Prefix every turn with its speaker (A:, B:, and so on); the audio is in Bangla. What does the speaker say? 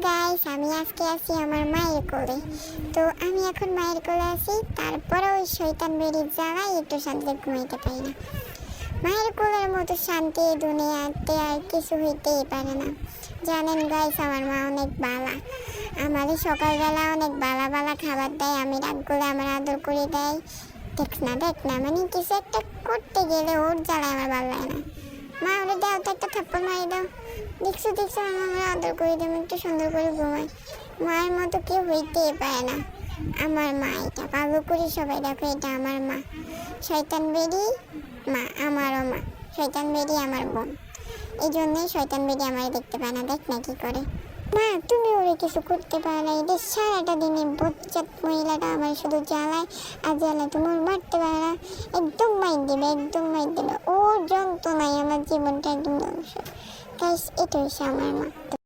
A: গাইস, আমি আজকে আছি আমার মায়ের কোলে। তো আমি এখন মায়ের কোলে আছি, তারপরে ওই শয়তান বেরিয়ে জ্বালায় একটু শান্তিতে ঘুমাইতে পারি না। মায়ের কোলের মতো শান্তি এই দুনিয়াতে আর কিছু হইতেই পারে না। জানেন গাইস, আমার মা অনেক বালা। আমারই সকালবেলা অনেক বালা বালা খাবার দেয়, আমি রাগ করলে আমার আদর করে দেয়। দেখ না মানে কিছু একটা করতে গেলে ওর জ্বালায় আমার ভালো লাগে না। মা ওরে দাও তো, একটা থাপ্পড় মারি দাও। দেখছো আমার আদর করে দেব, একটু সুন্দর করে ঘুমাই। মায়ের মতো কেউ হইতেই পারে না। আমার মা, এটা ভালো করে সবাই দেখো, এটা আমার মা। শয়তান বেরি মা, আমারও মা। শয়তান বেরি আমার বোন। এই জন্যই শয়তান বেরি আমার দেখতে পায় না। দেখ না কি করে। মা, তুমি ওরে কিছু করতে পারো না। এটা সারাটা দিনে বচ্চাত মহিলাটা আমার শুধু জ্বালায় আর জ্বালায়, তুমি ওর মারতে পারো না। একদম মাইর দেবে। ওর যন্ত্রণায় আমার জীবনটা একদম ধ্বংস। গাইস, এটা হচ্ছে আমার মা।